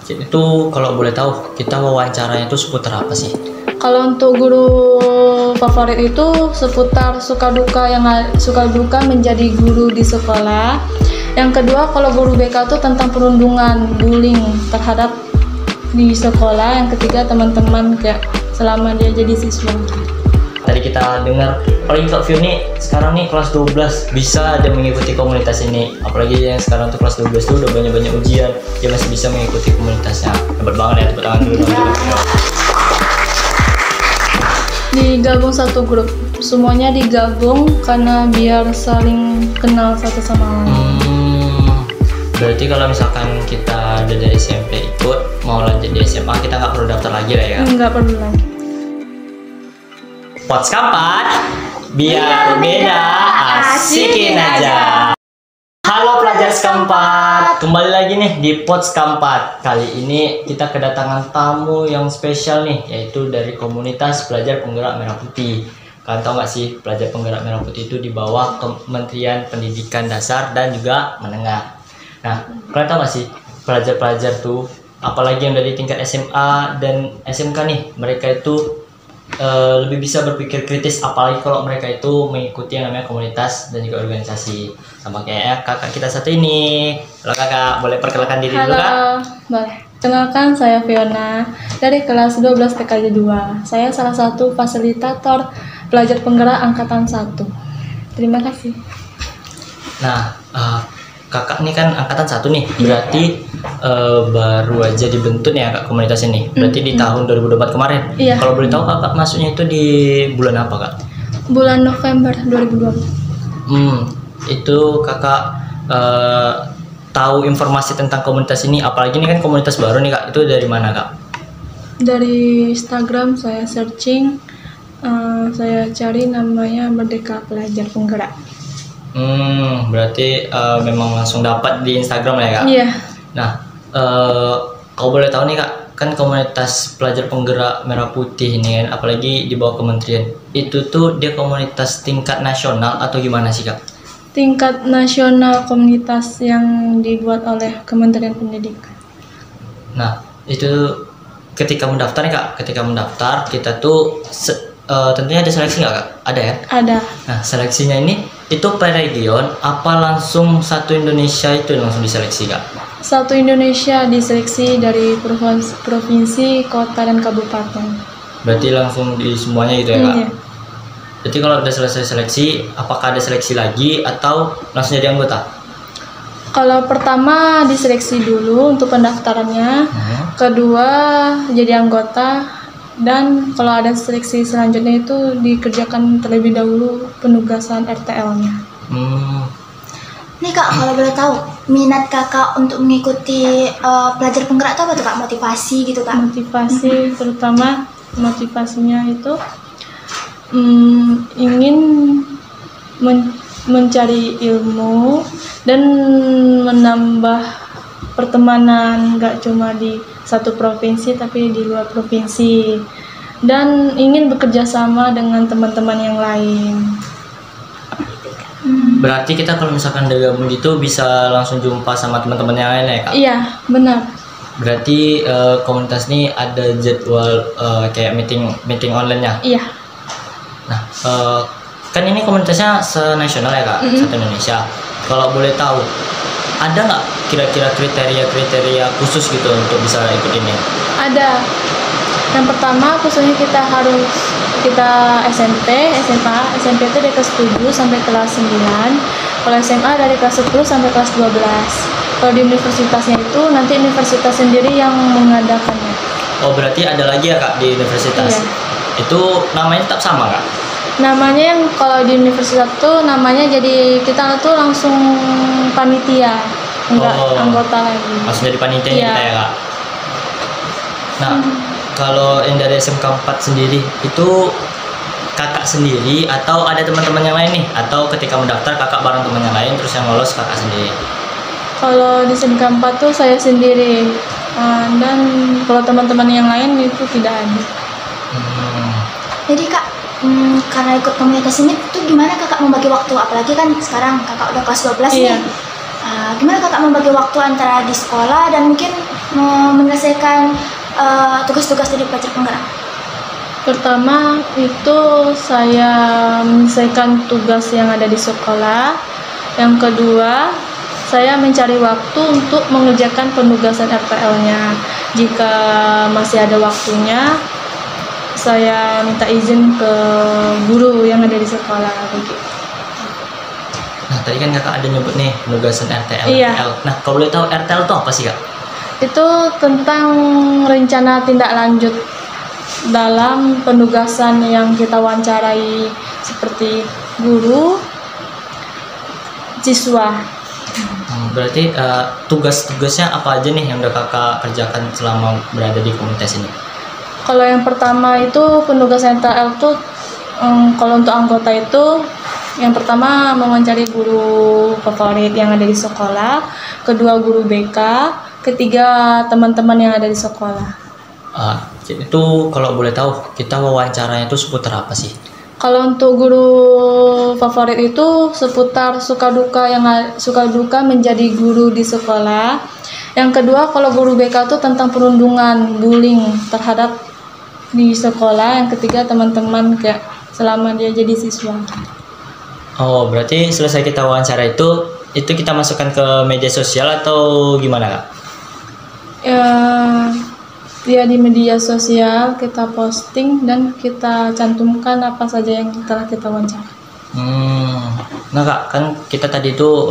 Itu kalau boleh tahu kita wawancaranya itu seputar apa sih? Kalau untuk guru favorit itu seputar suka duka menjadi guru di sekolah. Yang kedua, kalau guru BK itu tentang perundungan, bullying terhadap di sekolah. Yang ketiga, teman-teman kayak selama dia jadi siswa. Tadi kita dengar, apalagi Kak View nih sekarang nih kelas 12 bisa ada mengikuti komunitas ini. Apalagi yang sekarang tuh kelas 12 tuh udah banyak-banyak ujian, dia masih bisa mengikuti komunitasnya. Hebat banget ya, tepuk tangan dulu dong. Digabung satu grup, semuanya digabung karena biar saling kenal satu sama lain. Berarti kalau misalkan kita udah dari SMP ikut, mau lanjut di SMA, kita nggak perlu daftar lagi lah ya? Nggak perlu lagi. Pots Kampat, biar beda, asikin aja. Halo pelajar Sekampat, kembali lagi nih di Pots Kampat. Kali ini kita kedatangan tamu yang spesial nih, yaitu dari komunitas pelajar penggerak Merah Putih. Kalian tahu nggak sih, pelajar penggerak Merah Putih itu di bawah Kementerian Pendidikan Dasar dan juga Menengah. Nah, kalian tahu nggak sih, pelajar-pelajar tuh, apalagi yang dari tingkat SMA dan SMK nih, mereka itu lebih bisa berpikir kritis, apalagi kalau mereka itu mengikuti yang namanya komunitas dan juga organisasi. Sama kayak kakak kita satu ini. Halo kakak, boleh perkenalkan diri dulu kak? Halo, boleh. Kenalkan, saya Fiona dari kelas 12 TKJ 2. Saya salah satu fasilitator pelajar penggerak angkatan 1. Terima kasih. Nah, kakak ini kan angkatan 1 nih, berarti baru aja dibentuk ya kak komunitas ini. Berarti di tahun 2024 kemarin. Iya. Kalau boleh tahu kakak masuknya itu di bulan apa kak? Bulan November 2020. Itu kakak tahu informasi tentang komunitas ini, apalagi ini kan komunitas baru nih kak, itu dari mana kak? Dari Instagram saya searching, saya cari namanya Merdeka Pelajar Penggerak. Berarti memang langsung dapat di Instagram ya kak? Iya. Nah, kalau boleh tahu nih kak, kan komunitas pelajar penggerak Merah Putih ini kan, apalagi di bawah kementerian, itu tuh dia komunitas tingkat nasional atau gimana sih kak? Tingkat nasional, komunitas yang dibuat oleh Kementerian Pendidikan. Nah, itu ketika mendaftar nih kak, ketika mendaftar kita tuh tentunya ada seleksi nggak kak? Ada ya? Ada. Nah, seleksinya ini itu per region apa langsung satu Indonesia itu langsung diseleksi kak? Satu Indonesia diseleksi dari provinsi, kota, dan kabupaten. Berarti langsung di semuanya gitu ya kak? Iya. Jadi kalau udah selesai seleksi, apakah ada seleksi lagi atau langsung jadi anggota? Kalau pertama diseleksi dulu untuk pendaftarannya, kedua jadi anggota, dan kalau ada seleksi selanjutnya itu dikerjakan terlebih dahulu penugasan RTL-nya. Nih kak, kalau boleh tahu minat kakak untuk mengikuti pelajar penggerak itu apa tuh kak? Motivasi gitu kak? Motivasi, terutama motivasinya itu ingin mencari ilmu dan menambah pertemanan, nggak cuma di satu provinsi tapi di luar provinsi, dan ingin bekerja sama dengan teman-teman yang lain. Berarti kita kalau misalkan udah gabung gitu bisa langsung jumpa sama teman-teman yang lain ya kak? Iya, benar. Berarti komunitas ini ada jadwal kayak meeting online-nya? Iya. Nah, kan ini komunitasnya senasional ya kak, satu Indonesia. Kalau boleh tahu, ada nggak kira-kira kriteria khusus gitu untuk bisa ikut ini? Ada. Yang pertama khususnya kita SMP, SMA. SMP itu dari kelas 7 sampai kelas 9. Kalau SMA dari kelas 10 sampai kelas 12. Kalau di universitasnya itu nanti universitas sendiri yang mengadakannya. Oh, berarti ada lagi ya kak di universitas? Iya. Itu namanya tetap sama kak? Namanya yang kalau di universitas tuh namanya jadi kita tuh langsung panitia, enggak anggota lagi. Langsung jadi panitia Iya. kita ya kak? Nah, kalau yang dari SMK 4 sendiri itu kakak sendiri atau ada teman-teman yang lain nih? Atau ketika mendaftar kakak bareng teman yang lain terus yang lolos kakak sendiri? Kalau di SMK 4 tuh saya sendiri, dan kalau teman-teman yang lain itu tidak ada. Jadi kak, karena ikut komunitas ini tuh gimana kakak membagi waktu? Apalagi kan sekarang kakak udah kelas 12 Iya. nih. Gimana kakak membagi waktu antara di sekolah dan mungkin menyelesaikan tugas-tugas dari pelajar penggerak? Pertama itu saya menyelesaikan tugas yang ada di sekolah. Yang kedua, saya mencari waktu untuk mengerjakan penugasan RTL-nya. Jika masih ada waktunya, saya minta izin ke guru yang ada di sekolah begitu. Nah, tadi kan kakak ada nyebut nih penugasan RTL. Iya. RTL. Nah, kalau boleh tahu RTL itu apa sih kak? Itu tentang rencana tindak lanjut dalam penugasan yang kita wawancarai seperti guru, siswa. Berarti tugas-tugasnya apa aja nih yang udah kakak kerjakan selama berada di komunitas ini? Kalau yang pertama itu penugasan RTL itu kalau untuk anggota itu yang pertama mewawancari guru favorit yang ada di sekolah, kedua guru BK, ketiga teman-teman yang ada di sekolah. Itu kalau boleh tahu kita wawancaranya itu seputar apa sih? Kalau untuk guru favorit itu seputar suka duka menjadi guru di sekolah. Yang kedua kalau guru BK itu tentang perundungan, bullying terhadap di sekolah. Yang ketiga teman-teman kayak selama dia jadi siswa. Oh, berarti selesai kita wawancara itu kita masukkan ke media sosial atau gimana kak? Ya di media sosial kita posting dan kita cantumkan apa saja yang telah kita wawancara. Nah kak, kan kita tadi itu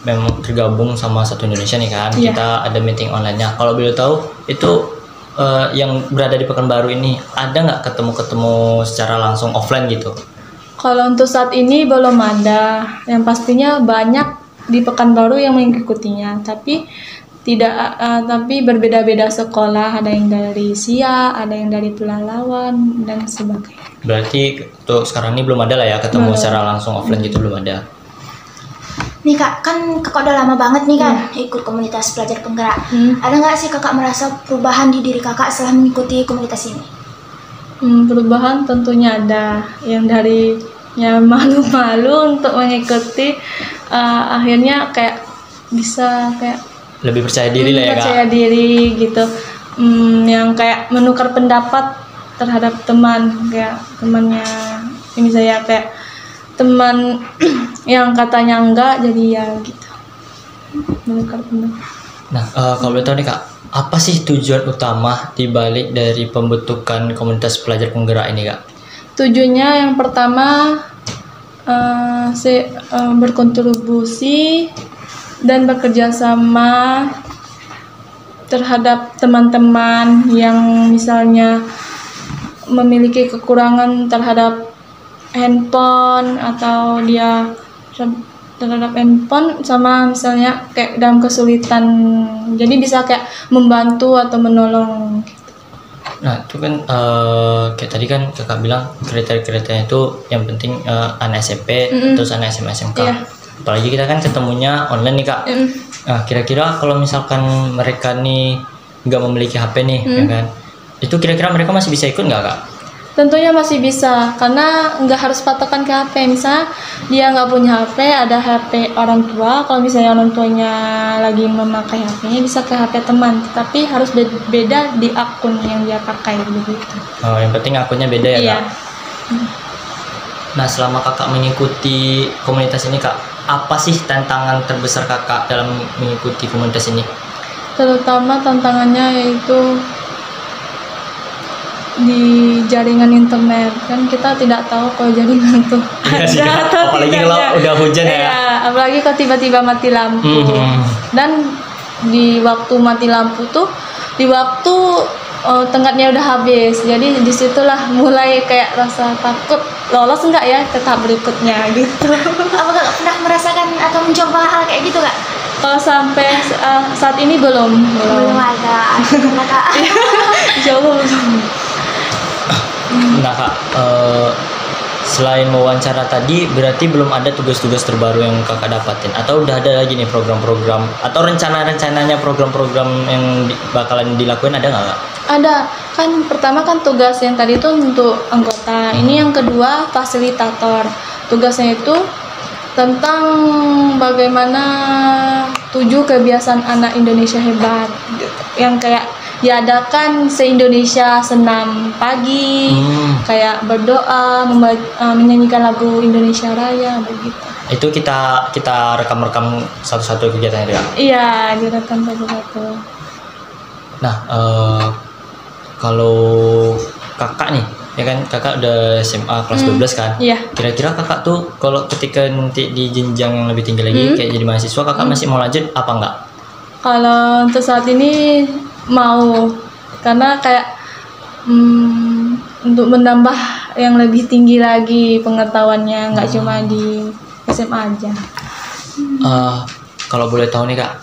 memang tergabung sama Satu Indonesia nih kan. Iya. Kita ada meeting online-nya. Kalau boleh tahu itu yang berada di Pekanbaru ini ada nggak ketemu secara langsung offline gitu? Kalau untuk saat ini belum ada. Yang pastinya banyak di Pekanbaru yang mengikutinya, tapi berbeda-beda sekolah. Ada yang dari Siak, ada yang dari Pelalawan dan sebagainya. Berarti untuk sekarang ini belum ada lah ya ketemu secara langsung offline gitu, belum ada. Nih kak, kan kakak udah lama banget nih kan ikut komunitas pelajar penggerak. Ada nggak sih kakak merasa perubahan di diri kakak setelah mengikuti komunitas ini? Perubahan tentunya ada. Yang dari yang malu-malu untuk mengikuti, akhirnya kayak bisa kayak Lebih percaya diri lah ya kak. Percaya diri gitu. Yang kayak menukar pendapat terhadap teman, kayak temannya ini saya kayak teman yang katanya enggak jadi ya gitu. Menukar pendapat. Nah, kalau boleh tahu nih kak, apa sih tujuan utama dibalik dari pembentukan komunitas pelajar penggerak ini kak? Tujuannya yang pertama berkontribusi dan bekerja sama terhadap teman-teman yang misalnya memiliki kekurangan terhadap handphone atau dia terhadap handphone sama misalnya kayak dalam kesulitan, jadi bisa kayak membantu atau menolong. Nah itu kan kayak tadi kan kakak bilang kriteria-kriterianya itu yang penting anak SMP terus anak SMA SMK. Iya. Apalagi kita kan ketemunya online nih kak. Nah kira-kira kalau misalkan mereka nih nggak memiliki HP nih ya kan, itu kira-kira mereka masih bisa ikut nggak kak? Tentunya masih bisa, karena nggak harus patokan ke HP. Misalnya dia nggak punya HP, ada HP orang tua. Kalau misalnya orang tuanya lagi memakai HP-nya, bisa ke HP teman. Tapi harus beda di akun yang dia pakai begitu. Oh, yang penting akunnya beda ya Iya. kak? Nah selama kakak mengikuti komunitas ini kak, apa sih tantangan terbesar kakak dalam mengikuti komunitas ini? Terutama tantangannya yaitu di jaringan internet, kan kita tidak tahu kalau jaringan tuh Iya sih, ada atau apalagi tidaknya. kalau udah hujan ya. Iya, apalagi kalau tiba-tiba mati lampu. Dan di waktu mati lampu tuh di waktu tenggatnya udah habis, jadi disitulah mulai kayak rasa takut lolos enggak ya ke tahap berikutnya gitu. Apakah pernah merasakan atau mencoba hal kayak gitu kak? Kalau sampai saat ini belum ada. Kak. Insya Allah belum. Nah kak, selain wawancara tadi, berarti belum ada tugas-tugas terbaru yang kakak dapatin? Atau udah ada lagi nih program-program atau rencana-rencananya program-program yang bakalan dilakuin ada nggak kak? Ada, kan pertama kan tugas yang tadi itu untuk anggota. Ini yang kedua fasilitator. Tugasnya itu tentang bagaimana 7 kebiasaan anak Indonesia hebat gitu. Yang kayak diadakan se-Indonesia senam pagi, kayak berdoa, menyanyikan lagu Indonesia Raya begitu. Itu kita rekam-rekam satu-satu kegiatannya ya? Iya, direkam satu-satu. Nah, kalau kakak nih, ya kan kakak udah SMA kelas 12 kan? Iya. Kira-kira kakak tuh kalau ketika nanti di jenjang yang lebih tinggi lagi, kayak jadi mahasiswa, kakak masih mau lanjut apa enggak? Kalau untuk saat ini mau, karena kayak untuk menambah yang lebih tinggi lagi pengetahuannya, nggak cuma di SMA aja. Kalau boleh tahu nih kak,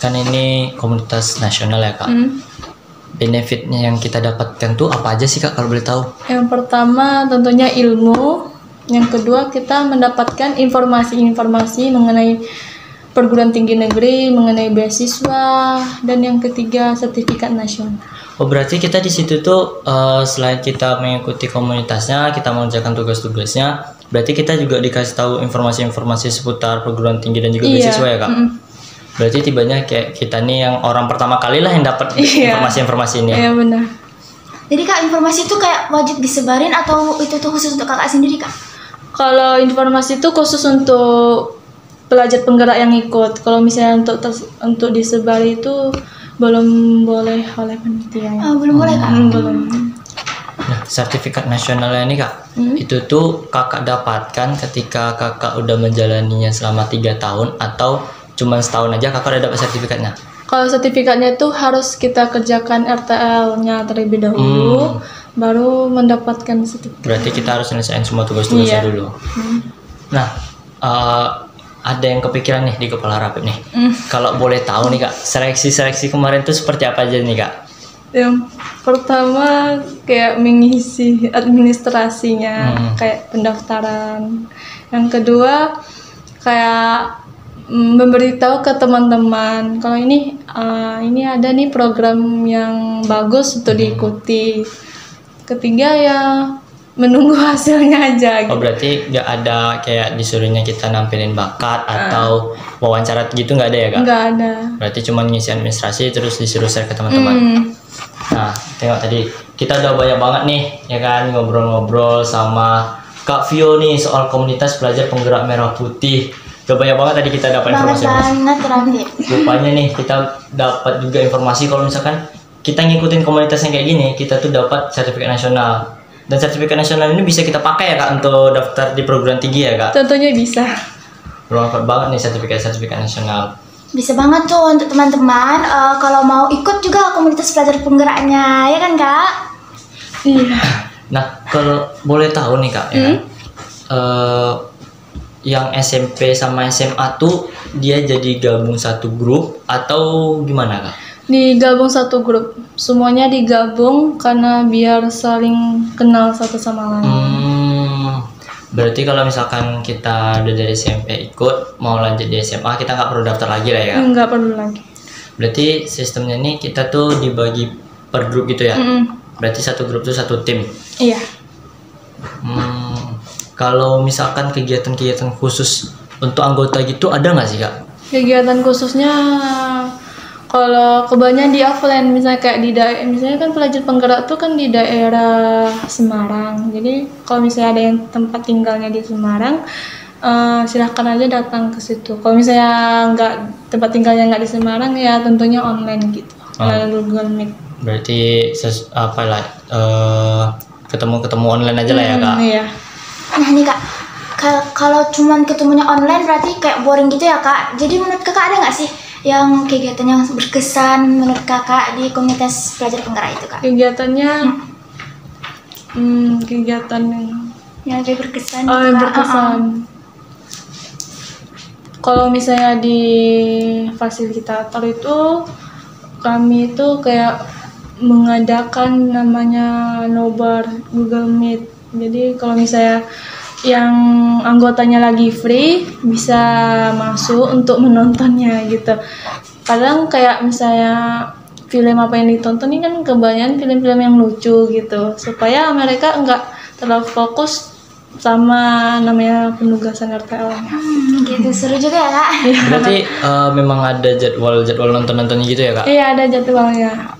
kan ini komunitas nasional ya kak. Benefitnya yang kita dapatkan tuh apa aja sih kak kalau boleh tahu? Yang pertama tentunya ilmu, yang kedua kita mendapatkan informasi-informasi mengenai perguruan tinggi negeri, mengenai beasiswa, dan yang ketiga sertifikat nasional. Oh berarti kita di situ tuh selain kita mengikuti komunitasnya, kita mengerjakan tugas-tugasnya, berarti kita juga dikasih tahu informasi-informasi seputar perguruan tinggi dan juga beasiswa ya kak? Berarti tibanya kayak kita nih yang orang pertama kali lah yang dapat informasi-informasi ini. Iya benar. Jadi kak, informasi itu kayak wajib disebarin atau itu tuh khusus untuk kakak sendiri kak? Kalau informasi itu khusus untuk pelajar penggerak yang ikut. Kalau misalnya untuk disebar itu belum boleh oleh panitia. Belum boleh kak? Belum. Nah, sertifikat nasionalnya ini kak, itu tuh kakak dapatkan ketika kakak udah menjalaninya selama 3 tahun atau cuma setahun aja kakak udah dapat sertifikatnya? Kalau sertifikatnya itu harus kita kerjakan RTL-nya terlebih dahulu, baru mendapatkan sertifikat. Berarti kita harus selesaiin semua tugas-tugasnya dulu. Nah, ada yang kepikiran nih di kepala Rapip nih. Kalau boleh tahu nih kak, seleksi kemarin tuh seperti apa aja nih kak? Yang pertama kayak mengisi administrasinya, kayak pendaftaran. Yang kedua kayak memberitahu ke teman-teman kalau ini ada nih program yang bagus untuk diikuti. Ketiga ya menunggu hasilnya aja gitu. Oh berarti nggak ada kayak disuruhnya kita nampilin bakat atau wawancara gitu nggak ada ya kak? Nggak ada. Berarti cuma ngisi administrasi terus disuruh share ke teman-teman. Nah tengok tadi kita udah banyak banget nih ya kan ngobrol-ngobrol sama Kak Vio nih soal komunitas pelajar penggerak merah putih. Udah banyak banget tadi kita dapat informasi. Banget Rapip. Rupanya nih kita dapat juga informasi kalau misalkan kita ngikutin komunitas yang kayak gini, kita tuh dapat sertifikat nasional. Dan sertifikat nasional ini bisa kita pakai ya kak untuk daftar di perguruan tinggi ya kak? Tentunya bisa. Bermanfaat banget nih sertifikat nasional. Bisa banget tuh untuk teman-teman kalau mau ikut juga komunitas pelajar penggeraknya, ya kan kak? Iya. Nah kalau boleh tahu nih kak, ya kan? Yang SMP sama SMA tuh dia jadi gabung satu grup atau gimana kak? Digabung satu grup, semuanya digabung karena biar saling kenal satu sama lain. Berarti kalau misalkan kita udah dari SMP ikut mau lanjut di SMA kita nggak perlu daftar lagi lah ya? Nggak perlu lagi. Berarti sistemnya nih kita tuh dibagi per grup gitu ya? Berarti satu grup tuh satu tim? Iya. Kalau misalkan kegiatan-kegiatan khusus untuk anggota gitu ada nggak sih kak? Kegiatan khususnya kalau kebanyakan di offline, misalnya kayak misalnya kan pelajar penggerak tuh kan di daerah Semarang. Jadi kalau misalnya ada yang tempat tinggalnya di Semarang, silahkan aja datang ke situ. Kalau misalnya tempat tinggalnya nggak di Semarang ya tentunya online gitu, melalui Google Meet. Berarti ketemu online aja lah ya kak? Iya. Nah nih kak, kalau cuman ketemunya online berarti kayak boring gitu ya kak. Jadi menurut kakak ada nggak sih yang kegiatan yang berkesan menurut kakak di komunitas pelajar penggerak itu kak? Kegiatannya kegiatan yang lebih berkesan gitu, kak? Berkesan. Kalau misalnya di fasilitator itu kami itu kayak mengadakan namanya nobar Google Meet. Jadi kalau misalnya yang anggotanya lagi free bisa masuk untuk menontonnya gitu. Kadang kayak misalnya film apa yang ditonton ini kan kebanyakan film-film yang lucu gitu, supaya mereka enggak terlalu fokus sama namanya penugasan RTL. Gitu seru juga ya kak. Berarti memang ada jadwal nontonnya gitu ya kak? Iya, ada jadwalnya.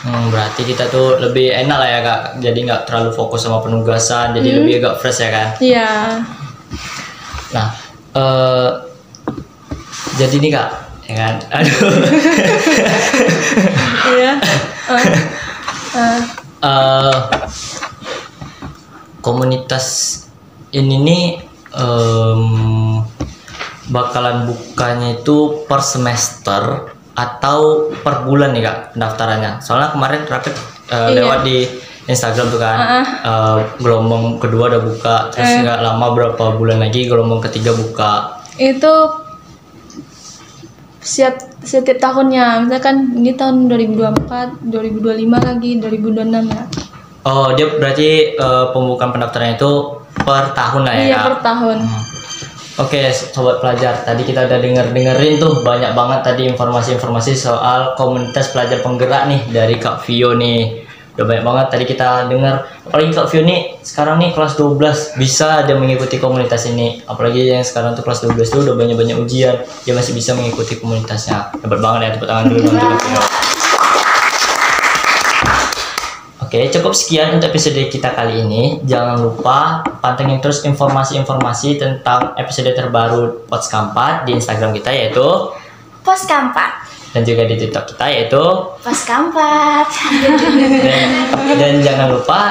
Berarti kita tuh lebih enak lah ya kak, jadi nggak terlalu fokus sama penugasan, jadi lebih agak fresh ya kan? Iya. Nah, jadi nih kak, ya kan? Aduh. Iya. Komunitas ini nih bakalan bukanya itu per semester atau per bulan nih kak pendaftarannya. Soalnya kemarin terakhir lewat di Instagram tuh kan, gelombang kedua udah buka, terus nggak lama berapa bulan lagi gelombang ketiga buka. Itu setiap tahunnya, misalkan ini tahun 2024, 2025 lagi, 2026 ya. Oh, dia berarti pembukaan pendaftarannya itu per tahun lah ya? Iya, Kak? per tahun. Oke, sobat pelajar, tadi kita udah dengerin tuh banyak banget tadi informasi-informasi soal komunitas pelajar penggerak nih dari Kak Vio nih. Udah banyak banget tadi kita dengar, apalagi Kak Vio nih sekarang nih kelas 12 bisa aja mengikuti komunitas ini. Apalagi yang sekarang tuh kelas 12 tuh udah banyak ujian, dia masih bisa mengikuti komunitasnya. Hebat banget ya, tepuk tangan dulu Kak Vio. Oke, cukup sekian untuk episode kita kali ini. Jangan lupa pantengin terus informasi-informasi tentang episode terbaru Pods Kampat di Instagram kita yaitu Pos Kampat. Dan juga di TikTok kita yaitu Pos Kampat. dan jangan lupa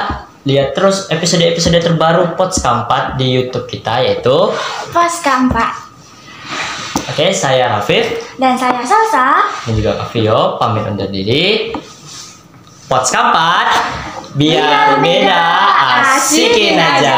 lihat terus episode-episode terbaru Pods Kampat di YouTube kita yaitu Pos Kampat. Oke, saya Rafif Dan saya Salsa. dan juga Kak Vio pamit undur diri. Pods Kampat, biar beda asikin aja.